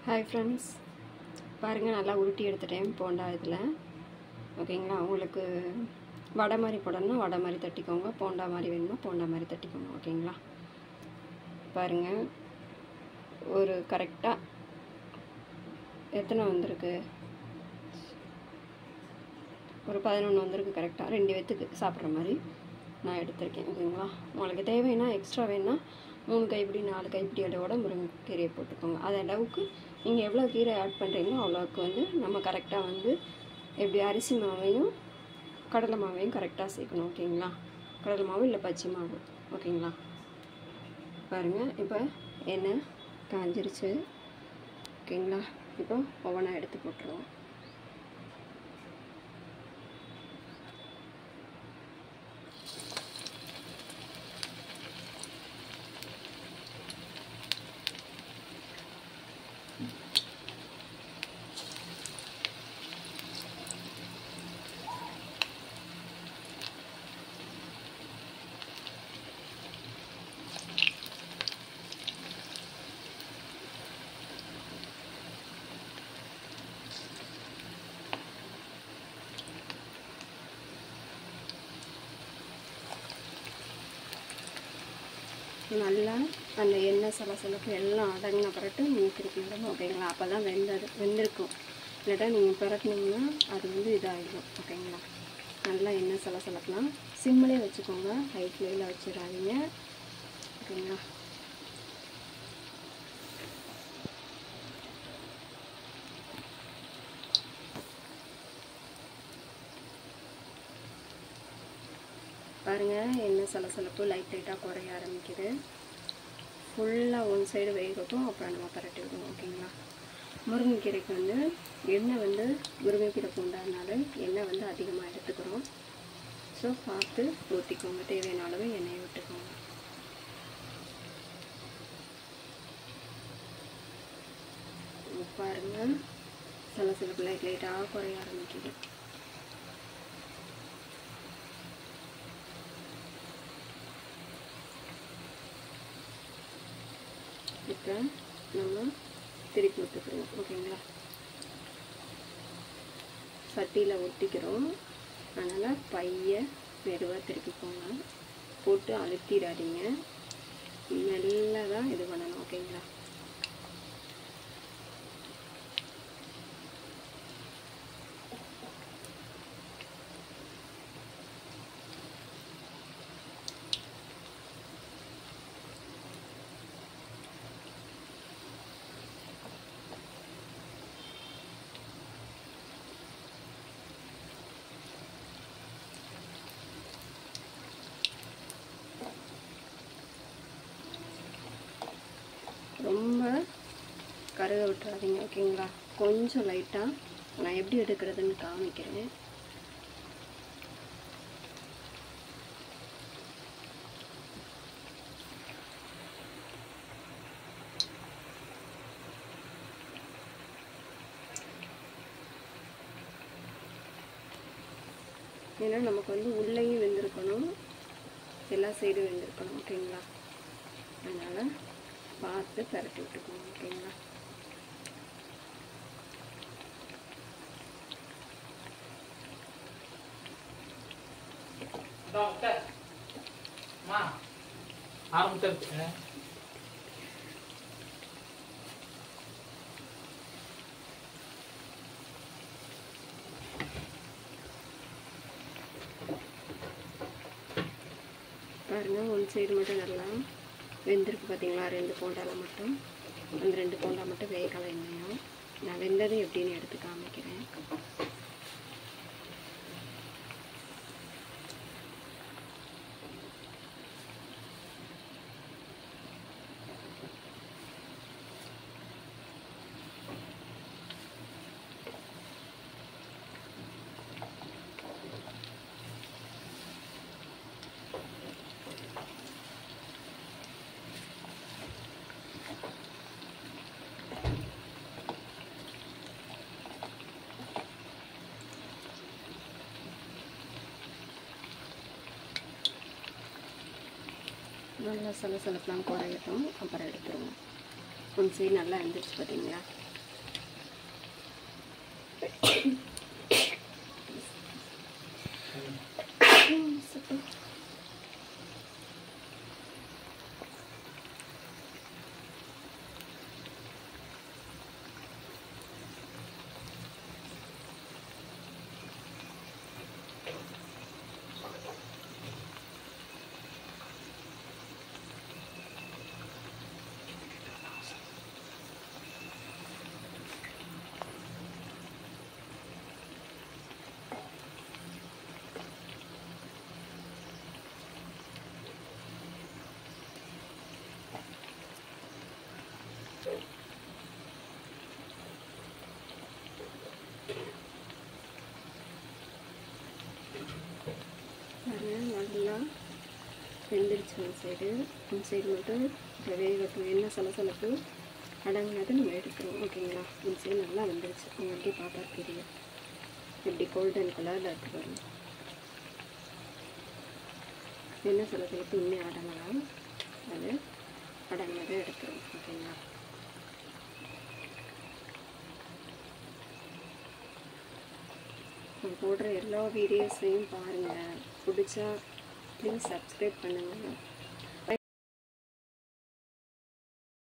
Hi friends, பாருங்க நல்லா உருட்டி எடுத்துட்டேன் போண்டா இதில். ஓகேங்களா, உங்களுக்கு வடை மாதிரி போடணும்னா வடை மாதிரி தட்டிக்கோங்க, போண்டா மாதிரி வேணும்னா போண்டா மாதிரி தட்டிக்கோங்க. ஓகேங்களா, பாருங்கள் ஒரு கரெக்டாக எத்தனை வந்திருக்கு, ஒரு 11 வந்திருக்கு கரெக்டாக. 2 பேத்துக்கு சாப்பிட்ற மாதிரி நான் எடுத்திருக்கேன். ஓகேங்களா, உங்களுக்கு தேவைன்னா எக்ஸ்ட்ரா வேணுன்னா 3 கைப்பிடி 4 கைப்பிடி அளவோட முருங்கைக்கீரையை போட்டுக்கோங்க. அது அளவுக்கு நீங்கள் எவ்வளோ கீரை ஆட் பண்ணுறீங்களோ அவ்வளோவுக்கு வந்து நம்ம கரெக்டாக வந்து எப்படி அரிசி மாவையும் கடலை மாவையும் கரெக்டாக சேர்க்கணும். ஓகேங்களா, கடலை மாவு இல்லை பச்சை மாவு. ஓகேங்களா, பாருங்கள் இப்போ எண்ணெய் காஞ்சிருச்சு. ஓகேங்களா, இப்போ ஒவ்வொன்றா எடுத்து போட்டுருவோம். நல்லா அந்த எண்ணெய் சலசலப்பு எல்லாம் அடங்கின பிறகு நீங்கள் திருப்பி விடணும். ஓகேங்களா, அப்போ தான் வெந்திருக்கும். இல்லாட்டா நீங்கள் பிறட்டினீங்கன்னா அது வந்து இதாகிடும். ஓகேங்களா, நல்லா எண்ணெய் சலசலப்புலாம் சிம்மிலே வச்சுக்கோங்க, ஹை ஃப்ளேமில் வச்சிடாதீங்க. ஓகேங்களா, பாருங்கள் எண்ணெய் சலசலப்பு லைட்டாக குறைய ஆரம்பிக்குது. ஃபுல்லாக ஒன் சைடு வேகட்டும், அப்புறம் நம்ம பரட்டி விடுவோம். ஓகேங்களா, முருங்கைக்கீரைக்கு வந்து எண்ணெய் வந்து முருங்கைக்கீரை பூண்டானால எண்ணெய் வந்து அதிகமாக எடுத்துக்கிறோம். ஸோ பார்த்து ஊற்றிக்கோங்க, தேவையான அளவு எண்ணெயை விட்டுக்கோங்க. பாருங்கள் சலசலப்பு லைட்டாக குறைய ஆரம்பிக்குது. இப்போ நம்ம திருப்பி விட்டுக்கிறோம். ஓகேங்களா, சட்டியில் ஒட்டிக்கிறோம், அதனால் பையை மெதுவாக திருப்பிக்கோங்க, போட்டு அழுத்திடாதீங்க, மெல்ல தான் இது பண்ணணும். ஓகேங்களா, ரொம்ப கருக விட்டுறாதீங்க. ஓகேங்களா, கொஞ்சம் லைட்டாக நான் எப்படி எடுக்கிறதுன்னு காமிக்கிறேன். ஏன்னா நமக்கு வந்து உள்ளேயும் வெந்திருக்கணும், எல்லா சைடும் வெந்திருக்கணும். ஓகேங்களா, அதனால் பார்த்து பரட்டி விட்டுக்கோங்க. ஓகேங்களா, பாருங்கள் ஒன் சைடு மட்டும் நல்லா வெந்திருக்கு. பார்த்தீங்களா, 2 போண்டாவில் மட்டும், அந்த 2 போண்டா மட்டும் வேகலை எண்ணெயும். நான் வெந்ததும் எப்படின்னு எடுத்து காமிக்கிறேன். நல்லா சலசலப்பெலாம் குறையட்டும், அப்புறம் எடுத்துருவோம். ஒன் சைடு நல்லா இருந்துச்சு பார்த்தீங்களா. நல்லா வெந்துருச்சு. ஒன் சைடு மட்டும் வேகட்டும். என்ன சலசலப்பு அடங்கினது நம்ம எடுக்கிறோம். ஓகேங்களா? ஒன் சைடு நல்லா வெந்துருச்சு. உங்களுக்கே பார்த்தா தெரியும் எப்படி கோல்டன் கலரில் இருக்கு பாருங்க. என்ன சலசலப்பு இன்னும் அடங்கலாம், அது அடங்கினதை எடுக்கிறோம். ஓகேங்களா? நான் போடுற எல்லா வீடியோஸையும் பாருங்கள். பிடிச்சா ப்ளீஸ் சப்ஸ்கிரைப் பண்ணுங்கள்.